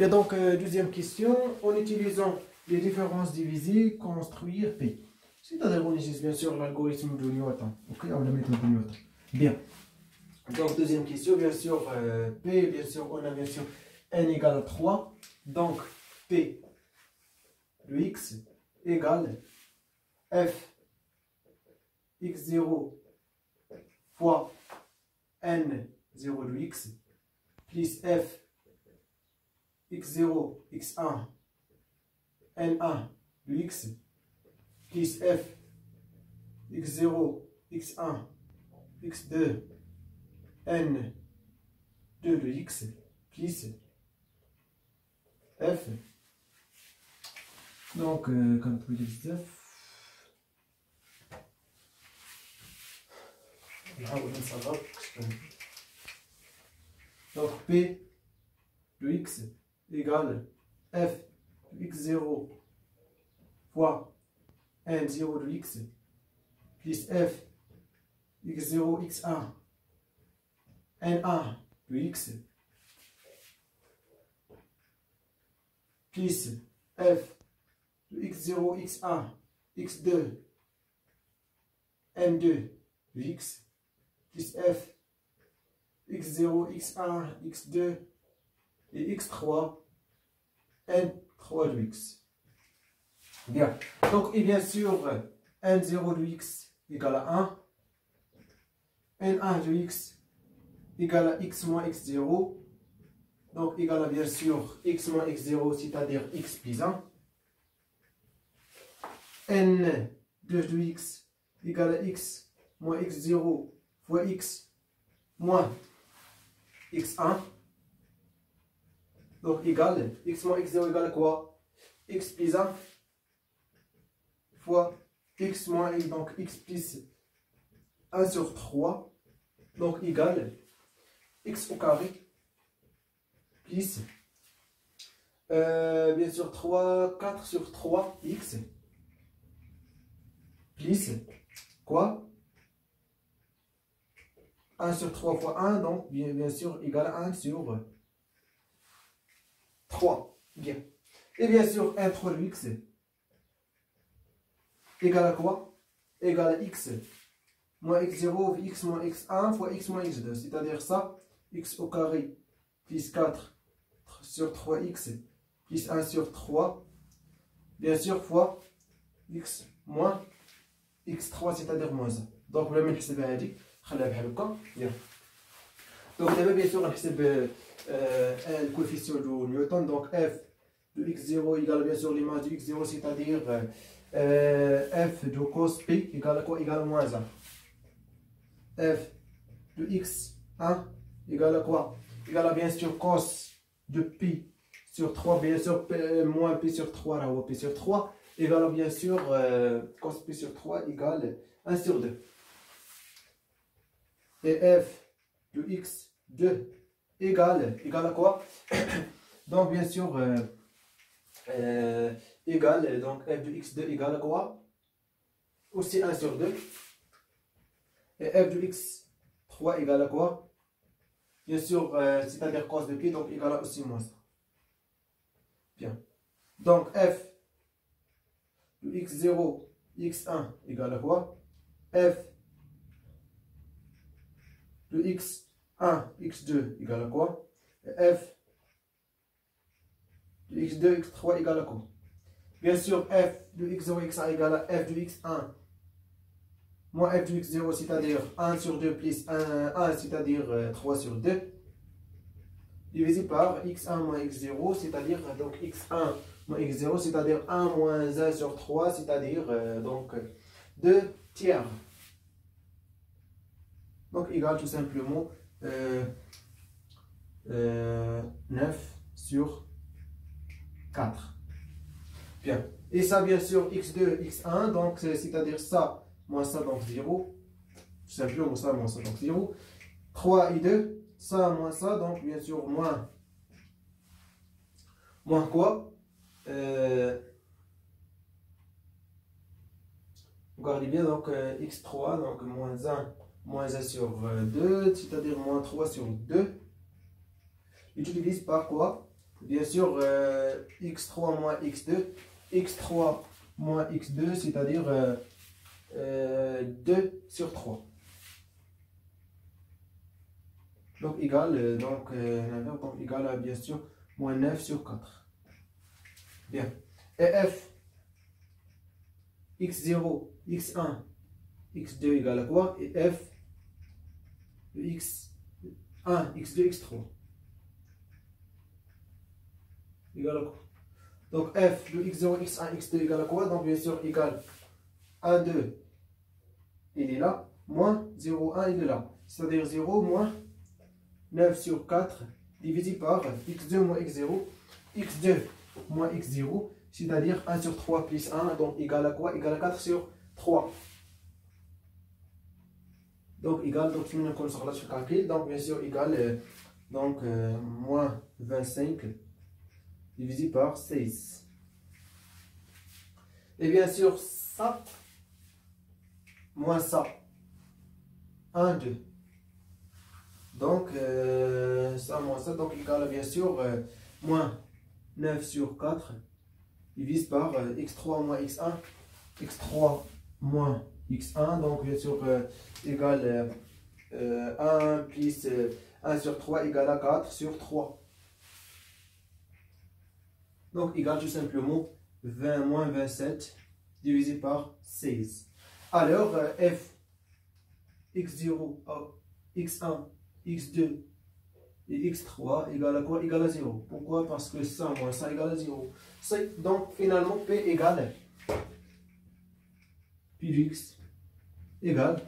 Bien, donc, deuxième question. En utilisant les différences divisées, construire P. C'est-à-dire, on utilise bien sûr l'algorithme de Newton. Ok, ou la méthode de Newton. Bien. Donc, deuxième question, bien sûr, P, bien sûr, on a bien sûr n égale à 3. Donc, P de x égale f x0 fois n0 de x plus f x0 x1 n1 de x plus f x0 x1 x2 n2 de x plus f. Donc, comme pour l'ex donc P de x égale f de x0 fois n0 de x plus f x0 x1 n1 de x plus f de x0 x1 x2 n2 de x plus f x0 x1 x2 et x3 n3 de x. Bien. Donc, et bien sûr, n0 de x égale à 1. n1 de x égale à x moins x0. Donc, égale à bien sûr x moins x0, c'est-à-dire x plus 1. n2 de x égale à x moins x0 fois x moins x1. Donc, égale, x moins x0 égale à quoi? X plus 1 fois x moins, donc x plus 1 sur 3. Donc, égale x au carré plus, bien sûr, 4 sur 3 x plus quoi? 1 sur 3 fois 1, donc bien sûr égal à 1 sur 3. Bien. Et bien sûr, 1 3 de x égale à quoi? Égale à x moins x0 x moins x1 fois x moins x2. C'est-à-dire ça, x au carré plus 4 sur 3x plus 1 sur 3. Bien sûr, fois x moins x3, c'est-à-dire moins 1. Donc, le même حساب هذه خليها بحال هكا. Bien. Donc, d'abord, bien sûr, on حساب le coefficient de Newton. Donc, f de x0 égale bien sûr l'image de x0, c'est-à-dire f de cos p égale à quoi? Égale à moins 1. f de x1 égale à quoi? Égale à bien sûr cos de pi sur 3, bien sûr moins p sur 3, là, ou p sur 3, égale à bien sûr cos p sur 3 égale 1 sur 2. Et f de x2 égale à quoi? Donc bien sûr égale, donc f de x2 égale à quoi? Aussi 1 sur 2. Et f de x3 égale à quoi? Bien sûr, c'est-à-dire cos de pi, donc égale à aussi moins 1. Bien. Donc f de x0, x1 égale à quoi? F de x1, x2 égale à quoi? Et f de x2, x3 égale à quoi? Bien sûr, f de x0, x1 égale à f de x1 moins f de x0, c'est-à-dire 1 sur 2 plus 1 c'est-à-dire 3 sur 2, divisé par x1 moins x0, c'est-à-dire donc x1 moins x0, c'est-à-dire 1 moins 1 sur 3, c'est-à-dire donc 2 tiers. Donc égal tout simplement 9 sur 4. Bien. Et ça, bien sûr, x2, x1, donc c'est-à-dire ça, moins ça, donc 0. Tout simplement, ça, moins ça, donc 0. 3 et 2, ça, moins ça, donc bien sûr, moins quoi? Regardez bien, donc x3, donc moins 1 sur 2, c'est-à-dire moins 3 sur 2. Et tu divises par quoi? bien sûr, x3 moins x2. x3 moins x2, c'est-à-dire 2 sur 3. Donc, égal, donc égal à, bien sûr, moins 9 sur 4. Bien. Et f, x0, x1, x2 égale à quoi? Et f de x1, x2, x3 égale à quoi? Donc f de x0, x1, x2 égale à quoi? Donc bien sûr égal à 2, il est là, moins 0, 1, il est là. C'est-à-dire 0 moins 9 sur 4 divisé par x2 moins x0, x2 moins x0, c'est-à-dire 1 sur 3 plus 1, donc égal à quoi? Égal à 4 sur 3. Donc égal, donc nous connaissons là sur le calcul, donc bien sûr égal, moins 25 divisé par 16. Et bien sûr ça, moins ça, 1, 2. Donc ça moins ça, donc égal à bien sûr moins 9 sur 4 divise par x3 moins x1, x3 moins x1, donc bien sûr égal 1 plus 1 sur 3 égale à 4 sur 3. Donc égal tout simplement 20 moins 27 divisé par 16. Alors f x0, x1, x2 et x3 égale à quoi? Égale à 0. Pourquoi? Parce que ça moins ça égale à 0. Donc finalement P égale pi de x égale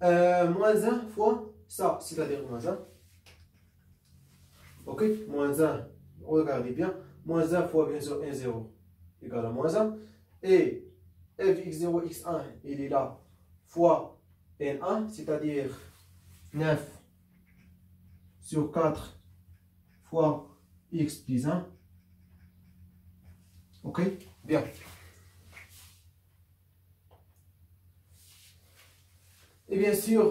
moins 1 fois ça, c'est-à-dire moins 1. Ok, moins 1, regardez bien, moins 1 fois bien sûr 1, 0 égale à moins 1. Et f x0, x1, il est là, fois n1, c'est-à-dire 9 sur 4 fois x plus 1. Ok, bien. Et bien sûr,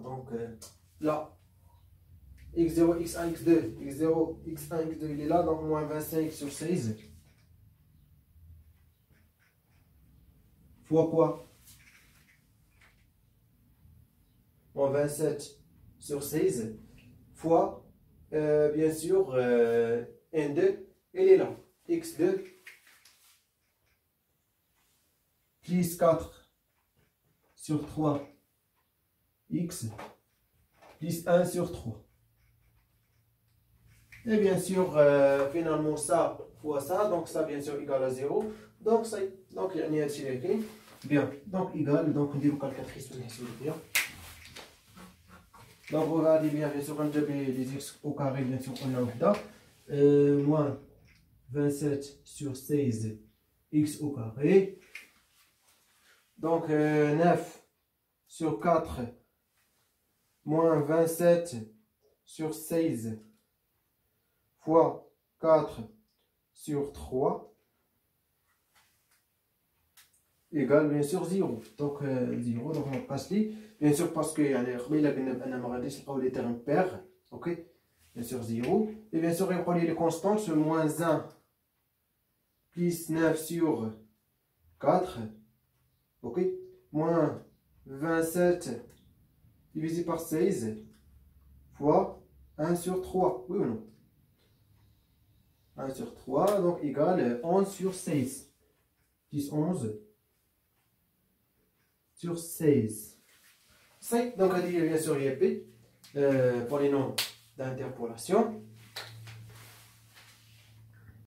donc là, x0, x1, x2, x0, x1, x2, il est là, donc moins 25 sur 16. Fois quoi? Moins 27 sur 16 fois, bien sûr, n2, il est là. x2 plus 4 sur 3 x plus 1 sur 3. Et bien sûr, finalement, ça fois ça, donc ça bien sûr égal à 0. Donc, ça, donc il y a écrit. Bien, donc égal, donc on dit le calculatrice, bien. Donc regardez bien sûr, on a les x au carré, bien sûr, on a là. Moins 27 sur 16 x au carré. Donc 9 sur 4 moins 27 sur 16 fois 4 sur 3 égale bien sûr 0. Donc 0, donc on passe les. Bien sûr parce qu'il y a les termes pairs. Ok, bien sûr 0. Et bien sûr, on les constantes, c'est moins 1 plus 9 sur 4. Ok, moins 27 divisé par 16 fois 1 sur 3. Oui ou non? 1 sur 3, donc égale 11 sur 16. Plus 11 sur 16. 5, donc on dit bien sûr IAP pour les noms d'interpolation.